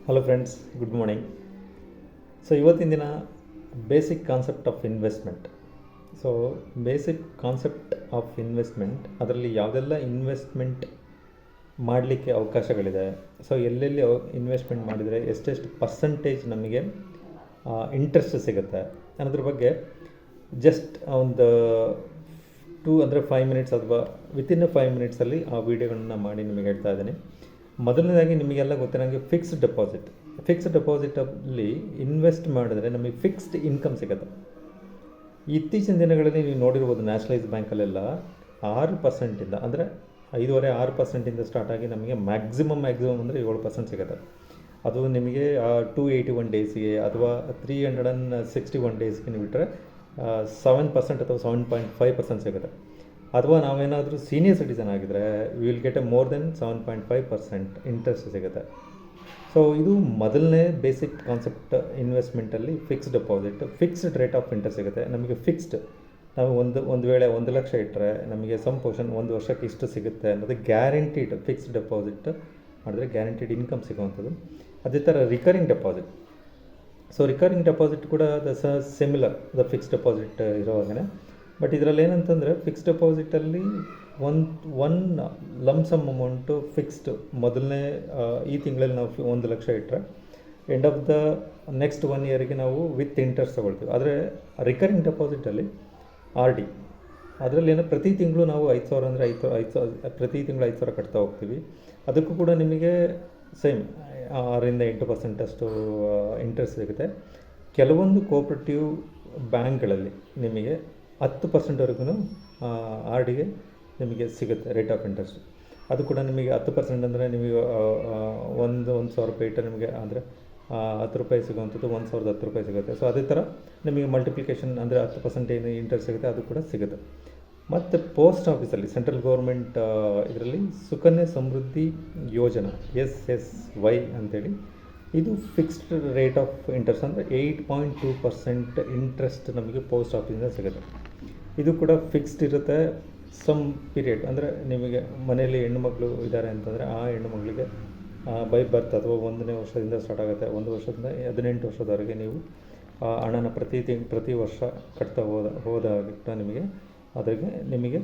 Hello friends, good morning. So ಇವತ್ತಿನ ದಿನ basic concept of investment. So basic concept of investment, ಅದರಲ್ಲಿ ಯಾವುದೆಲ್ಲ investment ಮಾಡಲಿಕ್ಕೆ ಅವಕಾಶಗಳಿದೆ, ಸೊ ಎಲ್ಲೆಲ್ಲಿ ಇನ್ವೆಸ್ಟ್ಮೆಂಟ್ ಮಾಡಿದರೆ ಎಷ್ಟೆಷ್ಟು ಪರ್ಸಂಟೇಜ್ ನಮಗೆ ಇಂಟ್ರೆಸ್ಟ್ ಸಿಗುತ್ತೆ ಅನ್ನೋದ್ರ ಬಗ್ಗೆ ಜಸ್ಟ್ ಒಂದು 5 ಮಿನಿಟ್ಸ್ ಅಥವಾ ವಿತಿನ್ 5 ಮಿನಿಟ್ಸಲ್ಲಿ ಆ ವಿಡಿಯೋಗಳನ್ನ ಮಾಡಿ ನಿಮಗೆ ಹೇಳ್ತಾ ಇದ್ದೀನಿ. ಮೊದಲನೇದಾಗಿ ನಿಮಗೆಲ್ಲ ಗೊತ್ತಿರೋಂಗೆ ಫಿಕ್ಸ್ಡ್ ಡೆಪಾಸಿಟಲ್ಲಿ ಇನ್ವೆಸ್ಟ್ ಮಾಡಿದ್ರೆ ನಮಗೆ ಫಿಕ್ಸ್ಡ್ ಇನ್ಕಮ್ ಸಿಗುತ್ತೆ. ಇತ್ತೀಚಿನ ದಿನಗಳಲ್ಲಿ ನೀವು ನೋಡಿರ್ಬೋದು, ನ್ಯಾಷನಲೈಸ್ ಬ್ಯಾಂಕಲ್ಲೆಲ್ಲ 6% ಅಂದರೆ 5.5-6% ಸ್ಟಾರ್ಟಾಗಿ ನಮಗೆ ಮ್ಯಾಕ್ಸಿಮಮ್ ಅಂದರೆ 7% ಸಿಗುತ್ತೆ. ಅದು ನಿಮಗೆ 281 ಡೇಸ್ಗೆ ಅಥವಾ 361 ಡೇಸ್ಗೆ ನೀವು ಬಿಟ್ಟರೆ 7% ಅಥವಾ 7.5% ಸಿಗುತ್ತೆ. ಅಥವಾ ನಾವೇನಾದರೂ ಸೀನಿಯರ್ ಸಿಟಿಸನ್ ಆಗಿದ್ದರೆ will get a more than 7.5% interest ಸಿಗುತ್ತೆ. ಸೊ ಇದು ಮೊದಲನೇ ಬೇಸಿಕ್ ಕಾನ್ಸೆಪ್ಟ್ ಇನ್ವೆಸ್ಟ್ಮೆಂಟಲ್ಲಿ. Fixed deposit, fixed rate of interest ಸಿಗುತ್ತೆ ನಮಗೆ. ನಾವು ಒಂದು ವೇಳೆ 1 ಲಕ್ಷ ಇಟ್ಟರೆ ನಮಗೆ ಸಮ್ ಪೋರ್ಷನ್ 1 ವರ್ಷಕ್ಕೆ ಇಷ್ಟು ಸಿಗುತ್ತೆ ಅನ್ನೋದು ಗ್ಯಾರಂಟಿಡ್. ಫಿಕ್ಸ್ಡ್ ಡೆಪಾಸಿಟ್ ಮಾಡಿದ್ರೆ ಗ್ಯಾರಂಟಿಡ್ ಇನ್ಕಮ್ ಸಿಗುವಂಥದ್ದು. ಅದೇ ಥರ recurring deposit. So recurring deposit ಕೂಡ ಸಿಮಿಲರ್ ದ ಫಿಕ್ಸ್ಡ್ ಡೆಪಾಸಿಟ್ ಇರೋವಾಗೇ. ಬಟ್ ಇದರಲ್ಲಿ ಏನಂತಂದರೆ ಫಿಕ್ಸ್ಡ್ ಡೆಪಾಸಿಟಲ್ಲಿ ಒನ್ ಲಮ್ಸಮ್ ಅಮೌಂಟು ಫಿಕ್ಸ್ಡ್. ಮೊದಲನೇ ಈ ತಿಂಗಳಲ್ಲಿ ನಾವು 1 ಲಕ್ಷ ಇಟ್ಟರೆ ಎಂಡ್ ಆಫ್ ದ ನೆಕ್ಸ್ಟ್ 1 ಇಯರಿಗೆ ನಾವು ವಿತ್ ಇಂಟ್ರೆಸ್ಟ್ ತೊಗೊಳ್ತೀವಿ. ಆದರೆ ರಿಕರಿಂಗ್ ಡೆಪಾಸಿಟಲ್ಲಿ RD, ಅದರಲ್ಲಿ ಏನೋ ಪ್ರತಿ ತಿಂಗಳು ನಾವು 5,000 ಅಂದರೆ 5,000 ಪ್ರತಿ ತಿಂಗಳು 5,000 ಕಟ್ತಾ ಹೋಗ್ತೀವಿ. ಅದಕ್ಕೂ ಕೂಡ ನಿಮಗೆ ಸೇಮ್ 6-8% ಅಷ್ಟು ಇಂಟ್ರೆಸ್ಟ್ ಸಿಗುತ್ತೆ. ಕೆಲವೊಂದು ಕೋಆಪರೇಟಿವ್ ಬ್ಯಾಂಕ್ಗಳಲ್ಲಿ ನಿಮಗೆ 10%ವರೆಗೂ RDಗೆ ನಿಮಗೆ ಸಿಗುತ್ತೆ ರೇಟ್ ಆಫ್ ಇಂಟ್ರೆಸ್ಟ್. ಅದು ಕೂಡ ನಿಮಗೆ 10% ಅಂದರೆ ನಿಮಗೆ 1,000 ರೂಪಾಯಿ ಇಟ್ಟರೆ ನಿಮಗೆ ಅಂದರೆ 10 ರೂಪಾಯಿ ಸಿಗುವಂಥದ್ದು 1,010 ರೂಪಾಯಿ ಸಿಗುತ್ತೆ. ಸೊ ಅದೇ ಥರ ನಿಮಗೆ ಮಲ್ಟಿಪ್ಲಿಕೇಶನ್ ಅಂದರೆ 10% ಏನು ಇಂಟ್ರೆಸ್ಟ್ ಸಿಗುತ್ತೆ ಅದು ಕೂಡ ಸಿಗುತ್ತೆ. ಮತ್ತು ಪೋಸ್ಟ್ ಆಫೀಸಲ್ಲಿ ಸೆಂಟ್ರಲ್ ಗೌರ್ಮೆಂಟ್ ಇದರಲ್ಲಿ ಸುಕನ್ಯಾ ಸಮೃದ್ಧಿ ಯೋಜನಾ SSY ಅಂತೇಳಿ, ಇದು ಫಿಕ್ಸ್ಡ್ ರೇಟ್ ಆಫ್ ಇಂಟ್ರೆಸ್ಟ್ ಅಂದರೆ 8.2% ಇಂಟ್ರೆಸ್ಟ್ ನಮಗೆ ಪೋಸ್ಟ್ ಆಫೀಸಿಂದ ಸಿಗುತ್ತೆ. ಇದು ಕೂಡ ಫಿಕ್ಸ್ಡ್ ಇರುತ್ತೆ ಸಮ್ ಪೀರಿಯಡ್. ಅಂದರೆ ನಿಮಗೆ ಮನೆಯಲ್ಲಿ ಹೆಣ್ಣುಮಗಳು ಇದ್ದಾರೆ ಅಂತಂದರೆ ಆ ಹೆಣ್ಣುಮಗಳಿಗೆ ಬೈ ಬರ್ತ್ ಅಥವಾ 1ನೇ ವರ್ಷದಿಂದ ಸ್ಟಾರ್ಟ್ ಆಗುತ್ತೆ. 1 ವರ್ಷದಿಂದ 18 ವರ್ಷದವರೆಗೆ ನೀವು ಹಣನ ಪ್ರತಿ ವರ್ಷ ಕಟ್ತಾ ಹೋದಾಗ ನಿಮಗೆ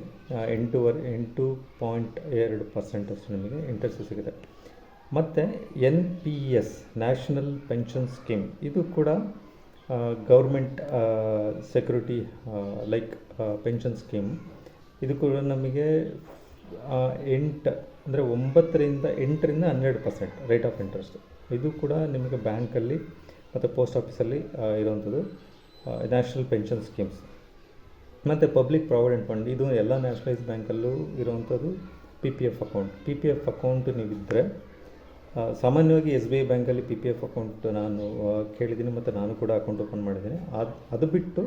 8.2% ಅಷ್ಟು ನಿಮಗೆ ಇಂಟ್ರೆಸ್ಟ್ ಸಿಗುತ್ತೆ. ಮತ್ತು NPS ನ್ಯಾಷನಲ್ ಪೆನ್ಷನ್ ಸ್ಕೀಮ್, ಇದು ಕೂಡ government security like pension scheme. ಇದು ಕೂಡ ನಮಗೆ 9ರಿಂದ 12% ರೇಟ್ ಆಫ್ ಇಂಟ್ರೆಸ್ಟ್. ಇದು ಕೂಡ ನಿಮಗೆ ಬ್ಯಾಂಕಲ್ಲಿ ಮತ್ತು ಪೋಸ್ಟ್ ಆಫೀಸಲ್ಲಿ ಇರುವಂಥದ್ದು ನ್ಯಾಷನಲ್ ಪೆನ್ಷನ್ ಸ್ಕೀಮ್ಸ್. ಮತ್ತು ಪಬ್ಲಿಕ್ ಪ್ರಾವಿಡೆಂಟ್ ಫಂಡ್, ಇದು ಎಲ್ಲ ನ್ಯಾಷನಲೈಸ್ ಬ್ಯಾಂಕಲ್ಲೂ ಇರುವಂಥದ್ದು. PPF ಅಕೌಂಟ್ ನೀವಿದ್ದರೆ, ಸಾಮಾನ್ಯವಾಗಿ SBI ಬ್ಯಾಂಕಲ್ಲಿ PPF ಅಕೌಂಟ್ ನಾನು ಕೇಳಿದ್ದೀನಿ ಮತ್ತು ನಾನು ಕೂಡ ಅಕೌಂಟ್ ಓಪನ್ ಮಾಡಿದ್ದೀನಿ. ಅದು ಬಿಟ್ಟು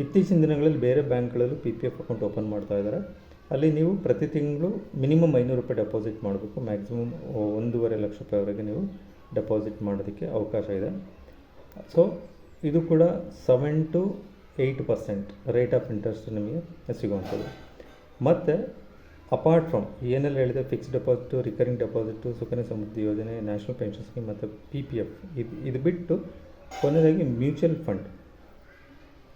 ಇತ್ತೀಚಿನ ದಿನಗಳಲ್ಲಿ ಬೇರೆ ಬ್ಯಾಂಕ್ಗಳಲ್ಲೂ PPF ಅಕೌಂಟ್ ಓಪನ್ ಮಾಡ್ತಾ ಇದ್ದಾರೆ. ಅಲ್ಲಿ ನೀವು ಪ್ರತಿ ತಿಂಗಳು ಮಿನಿಮಮ್ 500 ರೂಪಾಯಿ ಡೆಪಾಸಿಟ್ ಮಾಡಬೇಕು. ಮ್ಯಾಕ್ಸಿಮಮ್ 1.5 ಲಕ್ಷ ರೂಪಾಯಿವರೆಗೆ ನೀವು ಡೆಪಾಸಿಟ್ ಮಾಡೋದಕ್ಕೆ ಅವಕಾಶ ಇದೆ. ಸೊ ಇದು ಕೂಡ 7-8% ರೇಟ್ ಆಫ್ ಇಂಟ್ರೆಸ್ಟ್ ನಿಮಗೆ ಸಿಗುವಂಥದ್ದು. ಮತ್ತು ಅಪಾರ್ಟ್ ಫ್ರಮ್ ಏನೆಲ್ಲ ಹೇಳಿದೆ, fixed deposit, recurring deposit, Sukanya Samriddhi Yojana, national pension scheme ಮತ್ತು PPF, ಇದು ಬಿಟ್ಟು ಕೊನೆಯದಾಗಿ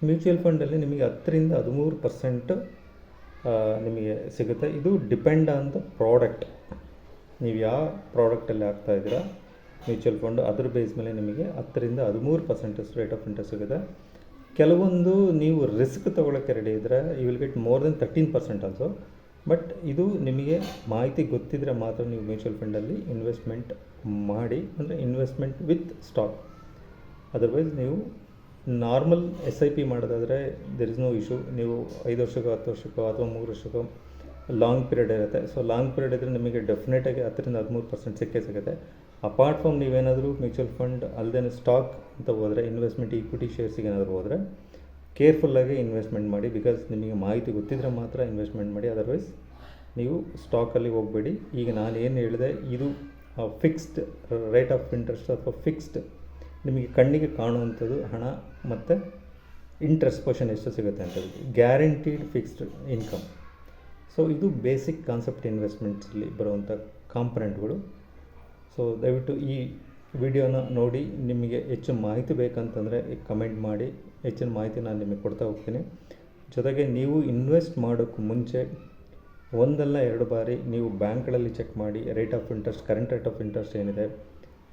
ಮ್ಯೂಚುವಲ್ ಫಂಡಲ್ಲಿ ನಿಮಗೆ 10-13% ನಿಮಗೆ ಸಿಗುತ್ತೆ. ಇದು ಡಿಪೆಂಡ್ ಆನ್ ದ ಪ್ರಾಡಕ್ಟ್. ನೀವು ಯಾವ ಪ್ರಾಡಕ್ಟಲ್ಲಿ ಹಾಕ್ತಾಯಿದ್ದೀರಾ ಮ್ಯೂಚುವಲ್ ಫಂಡು, ಅದ್ರ ಬೇಸ್ ಮೇಲೆ ನಿಮಗೆ 10-13% ರೇಟ್ ಆಫ್ ಇಂಟ್ರೆಸ್ಟ್ ಸಿಗುತ್ತೆ. ಕೆಲವೊಂದು ನೀವು ರಿಸ್ಕ್ ತೊಗೊಳ್ಳೋಕ್ಕೆ ರೆಡಿ ಇದ್ದರೆ you will get more than 13% also. But ಇದು ನಿಮಗೆ ಮಾಹಿತಿ ಗೊತ್ತಿದ್ದರೆ ಮಾತ್ರ ನೀವು ಮ್ಯೂಚುವಲ್ ಫಂಡಲ್ಲಿ ಇನ್ವೆಸ್ಟ್ಮೆಂಟ್ ಮಾಡಿ, ಅಂದರೆ ಇನ್ವೆಸ್ಟ್ಮೆಂಟ್ ವಿತ್ ಸ್ಟಾಕ್. ಅದರ್ವೈಸ್ ನೀವು ನಾರ್ಮಲ್ SIP ಮಾಡೋದಾದರೆ ದೆರ್ ಇಸ್ ನೋ ಇಶ್ಯೂ. ನೀವು 5 ವರ್ಷಕ್ಕೋ 10 ವರ್ಷಕ್ಕೋ ಅಥವಾ 3 ವರ್ಷಕ್ಕೋ ಲಾಂಗ್ ಪೀರಿಯಡ್ ಇರುತ್ತೆ. ಸೊ ಲಾಂಗ್ ಪೀರಿಯಡ್ ಇದ್ದರೆ ನಿಮಗೆ ಡೆಫಿನೆಟಾಗಿ 10-13% ಸಿಗುತ್ತೆ. ಅಪಾರ್ಟ್ ಫ್ರಮ್ ನೀವೇನಾದರೂ ಮ್ಯೂಚುವಲ್ ಫಂಡ್ ಅಲ್ಲದೆ ಸ್ಟಾಕ್ ಅಂತ ಹೋದರೆ, ಇನ್ವೆಸ್ಟ್ಮೆಂಟ್ ಈಕ್ವಿಟಿ ಶೇರ್ಸಿಗೆ ಏನಾದರೂ ಹೋದರೆ ಕೇರ್ಫುಲ್ಲಾಗಿ ಇನ್ವೆಸ್ಟ್ಮೆಂಟ್ ಮಾಡಿ. ಬಿಕಾಸ್ ನಿಮಗೆ ಮಾಹಿತಿ ಗೊತ್ತಿದ್ದರೆ ಮಾತ್ರ ಇನ್ವೆಸ್ಟ್ಮೆಂಟ್ ಮಾಡಿ. ಅದರ್ವೈಸ್ ನೀವು ಸ್ಟಾಕಲ್ಲಿ ಹೋಗಬೇಡಿ. ಈಗ ನಾನು ಏನು ಹೇಳಿದೆ, ಇದು ಫಿಕ್ಸ್ಡ್ ರೇಟ್ ಆಫ್ ಇಂಟ್ರೆಸ್ಟ್ ಅಥವಾ ಫಿಕ್ಸ್ಡ್ ನಿಮಗೆ ಕಣ್ಣಿಗೆ ಕಾಣುವಂಥದ್ದು ಹಣ ಮತ್ತು ಇಂಟ್ರೆಸ್ಟ್ ಪರ್ಸೆಂಟ್ ಎಷ್ಟು ಸಿಗುತ್ತೆ ಅಂತ ಹೇಳಿ ಗ್ಯಾರಂಟಿಡ್ ಫಿಕ್ಸ್ಡ್ ಇನ್ಕಮ್. ಸೊ ಇದು ಬೇಸಿಕ್ ಕಾನ್ಸೆಪ್ಟ್ ಇನ್ವೆಸ್ಟ್ಮೆಂಟ್ಸಲ್ಲಿ ಬರುವಂಥ ಕಾಂಪೊನೆಂಟ್ಗಳು. ಸೊ ದಯವಿಟ್ಟು ಈ ವಿಡಿಯೋನ ನೋಡಿ ನಿಮಗೆ ಹೆಚ್ಚು ಮಾಹಿತಿ ಬೇಕಂತಂದರೆ ಕಮೆಂಟ್ ಮಾಡಿ, ಹೆಚ್ಚಿನ ಮಾಹಿತಿ ನಾನು ನಿಮಗೆ ಕೊಡ್ತಾ ಹೋಗ್ತೀನಿ. ಜೊತೆಗೆ ನೀವು ಇನ್ವೆಸ್ಟ್ ಮಾಡೋಕ್ಕೂ ಮುಂಚೆ ಒಂದಲ್ಲ ಎರಡು ಬಾರಿ ನೀವು ಬ್ಯಾಂಕ್ಗಳಲ್ಲಿ ಚೆಕ್ ಮಾಡಿ rate of interest, current rate of interest ಏನಿದೆ,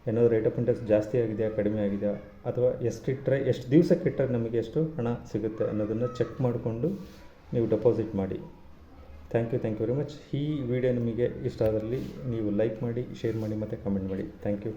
ಏನಾದರೂ ರೇಟ್ ಆಫ್ ಇಂಟ್ರೆಸ್ಟ್ ಜಾಸ್ತಿ ಆಗಿದೆಯಾ, ಕಡಿಮೆ ಆಗಿದೆಯಾ, ಅಥವಾ ಎಷ್ಟಿಟ್ಟರೆ ಎಷ್ಟು ದಿವಸಕ್ಕಿಟ್ಟರೆ ನಮಗೆ ಎಷ್ಟು ಹಣ ಸಿಗುತ್ತೆ ಅನ್ನೋದನ್ನು ಚೆಕ್ ಮಾಡಿಕೊಂಡು ನೀವು ಡೆಪಾಸಿಟ್ ಮಾಡಿ. Thank you very much. ಈ ವಿಡಿಯೋ ನಿಮಗೆ ಇಷ್ಟ ಆದಲ್ಲಿ ನೀವು ಲೈಕ್ ಮಾಡಿ, ಶೇರ್ ಮಾಡಿ ಮತ್ತು ಕಮೆಂಟ್ ಮಾಡಿ. Thank you.